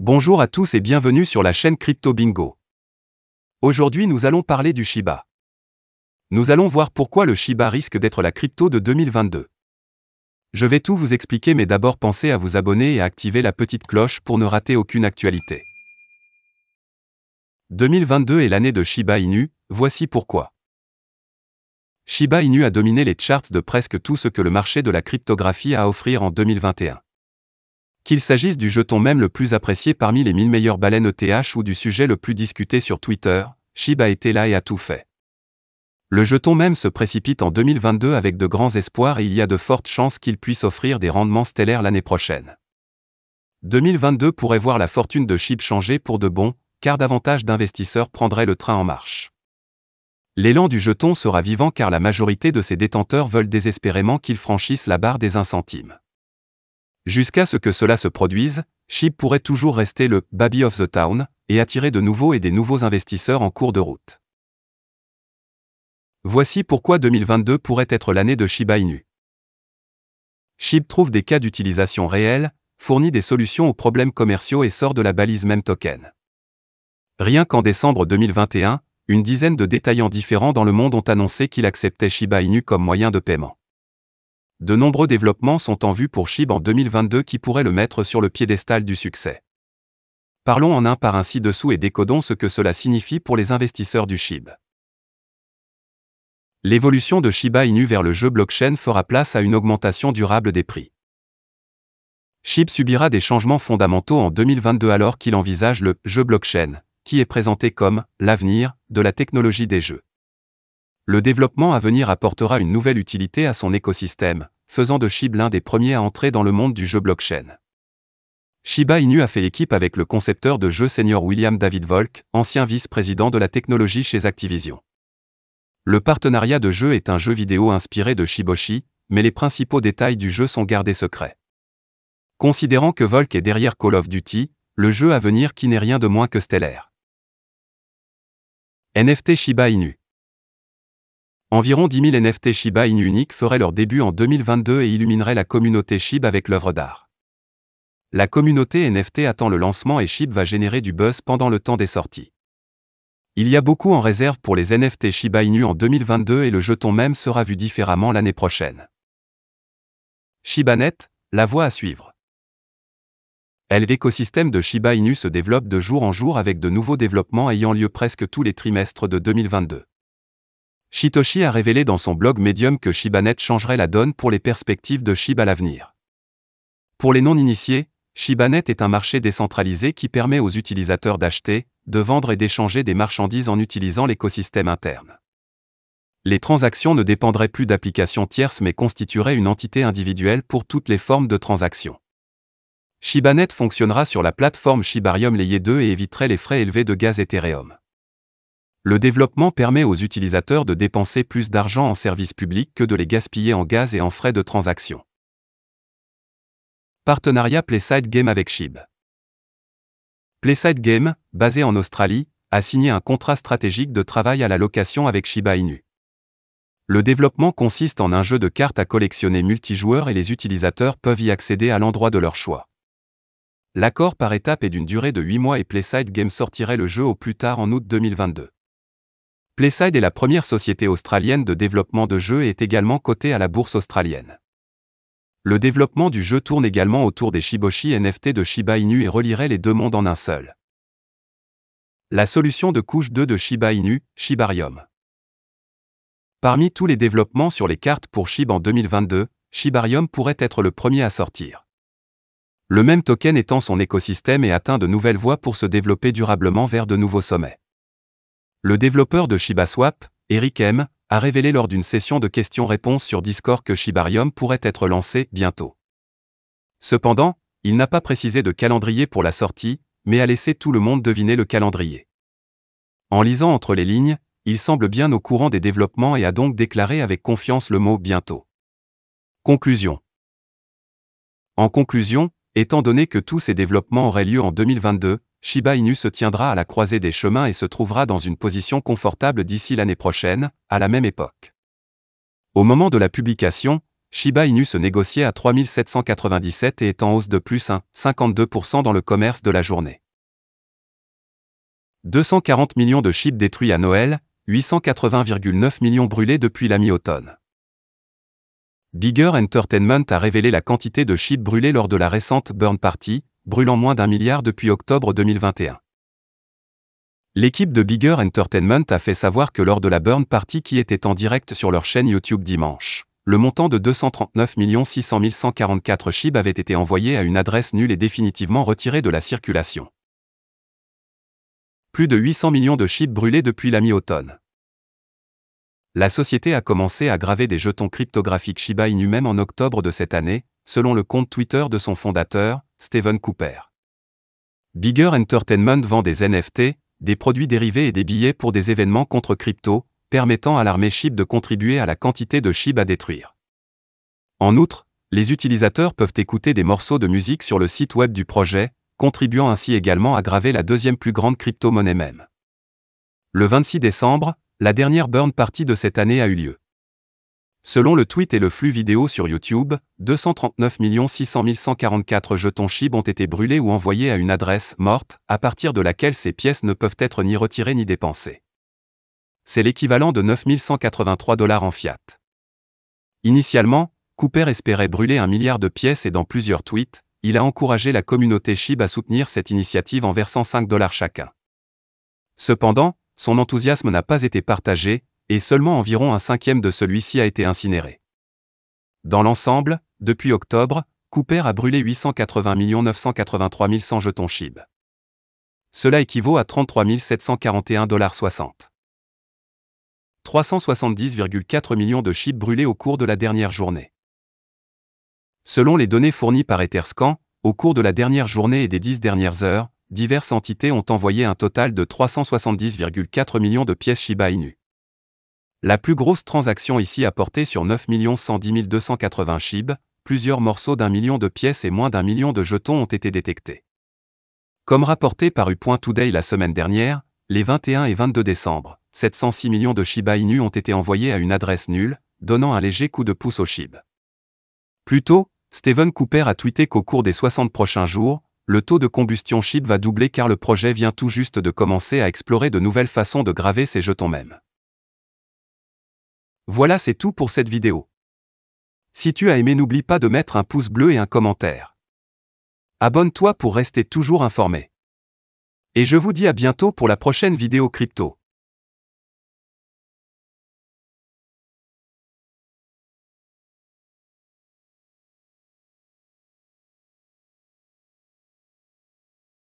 Bonjour à tous et bienvenue sur la chaîne Crypto Bingo. Aujourd'hui nous allons parler du Shiba. Nous allons voir pourquoi le Shiba risque d'être la crypto de 2022. Je vais tout vous expliquer, mais d'abord pensez à vous abonner et à activer la petite cloche pour ne rater aucune actualité. 2022 est l'année de Shiba Inu, voici pourquoi. Shiba Inu a dominé les charts de presque tout ce que le marché de la cryptographie a à offrir en 2021. Qu'il s'agisse du jeton mème le plus apprécié parmi les 1000 meilleures baleines ETH ou du sujet le plus discuté sur Twitter, Shiba était là et a tout fait. Le jeton mème se précipite en 2022 avec de grands espoirs et il y a de fortes chances qu'il puisse offrir des rendements stellaires l'année prochaine. 2022 pourrait voir la fortune de SHIB changer pour de bon, car davantage d'investisseurs prendraient le train en marche. L'élan du jeton sera vivant car la majorité de ses détenteurs veulent désespérément qu'il franchisse la barre des 1 centime. Jusqu'à ce que cela se produise, SHIB pourrait toujours rester le « baby of the town » et attirer de nouveaux et des nouveaux investisseurs en cours de route. Voici pourquoi 2022 pourrait être l'année de Shiba Inu. SHIB trouve des cas d'utilisation réels, fournit des solutions aux problèmes commerciaux et sort de la balise meme token. Rien qu'en décembre 2021, une dizaine de détaillants différents dans le monde ont annoncé qu'ils acceptaient Shiba Inu comme moyen de paiement. De nombreux développements sont en vue pour SHIB en 2022 qui pourraient le mettre sur le piédestal du succès. Parlons en un par un ci-dessous et décodons ce que cela signifie pour les investisseurs du SHIB. L'évolution de Shiba Inu vers le jeu blockchain fera place à une augmentation durable des prix. SHIB subira des changements fondamentaux en 2022 alors qu'il envisage le jeu blockchain, qui est présenté comme l'avenir de la technologie des jeux. Le développement à venir apportera une nouvelle utilité à son écosystème, faisant de SHIB l'un des premiers à entrer dans le monde du jeu blockchain. Shiba Inu a fait équipe avec le concepteur de jeu senior William David Volk, ancien vice-président de la technologie chez Activision. Le partenariat de jeu est un jeu vidéo inspiré de Shiboshi, mais les principaux détails du jeu sont gardés secrets. Considérant que Volk est derrière Call of Duty, le jeu à venir qui n'est rien de moins que stellaire. NFT Shiba Inu. Environ 10 000 NFT Shiba Inu uniques feraient leur début en 2022 et illumineraient la communauté SHIB avec l'œuvre d'art. La communauté NFT attend le lancement et SHIB va générer du buzz pendant le temps des sorties. Il y a beaucoup en réserve pour les NFT Shiba Inu en 2022 et le jeton même sera vu différemment l'année prochaine. ShibaNet, la voie à suivre. L'écosystème de Shiba Inu se développe de jour en jour avec de nouveaux développements ayant lieu presque tous les trimestres de 2022. Shytoshi a révélé dans son blog Medium que ShibaNet changerait la donne pour les perspectives de SHIB à l'avenir. Pour les non-initiés, ShibaNet est un marché décentralisé qui permet aux utilisateurs d'acheter, de vendre et d'échanger des marchandises en utilisant l'écosystème interne. Les transactions ne dépendraient plus d'applications tierces mais constitueraient une entité individuelle pour toutes les formes de transactions. ShibaNet fonctionnera sur la plateforme Shibarium Layer 2 et éviterait les frais élevés de gaz Ethereum. Le développement permet aux utilisateurs de dépenser plus d'argent en services publics que de les gaspiller en gaz et en frais de transaction. Partenariat PlaySide Game avec SHIB. PlaySide Game, basé en Australie, a signé un contrat stratégique de travail à la location avec Shiba Inu. Le développement consiste en un jeu de cartes à collectionner multijoueur et les utilisateurs peuvent y accéder à l'endroit de leur choix. L'accord par étape est d'une durée de 8 mois et PlaySide Game sortirait le jeu au plus tard en août 2022. PlaySide est la première société australienne de développement de jeux et est également cotée à la bourse australienne. Le développement du jeu tourne également autour des Shiboshi NFT de Shiba Inu et relierait les deux mondes en un seul. La solution de couche 2 de Shiba Inu, Shibarium. Parmi tous les développements sur les cartes pour SHIB en 2022, Shibarium pourrait être le premier à sortir. Le même token étend son écosystème et atteint de nouvelles voies pour se développer durablement vers de nouveaux sommets. Le développeur de ShibaSwap, Eric M., a révélé lors d'une session de questions-réponses sur Discord que Shibarium pourrait être lancé bientôt. Cependant, il n'a pas précisé de calendrier pour la sortie, mais a laissé tout le monde deviner le calendrier. En lisant entre les lignes, il semble bien au courant des développements et a donc déclaré avec confiance le mot « bientôt ». Conclusion. En conclusion, étant donné que tous ces développements auraient lieu en 2022, Shiba Inu se tiendra à la croisée des chemins et se trouvera dans une position confortable d'ici l'année prochaine, à la même époque. Au moment de la publication, Shiba Inu se négociait à 3797 et est en hausse de plus 1,52% dans le commerce de la journée. 240 millions de SHIB détruits à Noël, 880,9 millions brûlés depuis la mi-automne. Bigger Entertainment a révélé la quantité de SHIB brûlés lors de la récente Burn Party, brûlant moins d'1 milliard depuis octobre 2021. L'équipe de Bigger Entertainment a fait savoir que lors de la Burn Party qui était en direct sur leur chaîne YouTube dimanche, le montant de 239 600 144 SHIB avait été envoyé à une adresse nulle et définitivement retiré de la circulation. Plus de 800 millions de SHIB brûlés depuis la mi-automne. La société a commencé à graver des jetons cryptographiques Shiba Inu même en octobre de cette année, selon le compte Twitter de son fondateur, Stephen Cooper. Bigger Entertainment vend des NFT, des produits dérivés et des billets pour des événements contre crypto, permettant à l'armée SHIB de contribuer à la quantité de SHIB à détruire. En outre, les utilisateurs peuvent écouter des morceaux de musique sur le site web du projet, contribuant ainsi également à graver la deuxième plus grande crypto-monnaie même. Le 26 décembre, la dernière Burn Party de cette année a eu lieu. Selon le tweet et le flux vidéo sur YouTube, 239 600 144 jetons SHIB ont été brûlés ou envoyés à une adresse morte, à partir de laquelle ces pièces ne peuvent être ni retirées ni dépensées. C'est l'équivalent de 9 183 $ en fiat. Initialement, Cooper espérait brûler 1 milliard de pièces et dans plusieurs tweets, il a encouragé la communauté SHIB à soutenir cette initiative en versant 5 $ chacun. Cependant, son enthousiasme n'a pas été partagé, et seulement environ un cinquième de celui-ci a été incinéré. Dans l'ensemble, depuis octobre, Cooper a brûlé 880 983 100 jetons SHIB. Cela équivaut à 33 741,60 $. 370,4 millions de SHIB brûlés au cours de la dernière journée. Selon les données fournies par Etherscan, au cours de la dernière journée et des 10 dernières heures, diverses entités ont envoyé un total de 370,4 millions de pièces Shiba Inu. La plus grosse transaction ici a porté sur 9 110 280 SHIB, plusieurs morceaux d'1 million de pièces et moins d'1 million de jetons ont été détectés. Comme rapporté par U.Today la semaine dernière, les 21 et 22 décembre, 706 millions de Shiba Inu ont été envoyés à une adresse nulle, donnant un léger coup de pouce au SHIB. Plus tôt, Stephen Cooper a tweeté qu'au cours des 60 prochains jours, le taux de combustion SHIB va doubler car le projet vient tout juste de commencer à explorer de nouvelles façons de graver ces jetons même. Voilà, c'est tout pour cette vidéo. Si tu as aimé, n'oublie pas de mettre un pouce bleu et un commentaire. Abonne-toi pour rester toujours informé. Et je vous dis à bientôt pour la prochaine vidéo crypto.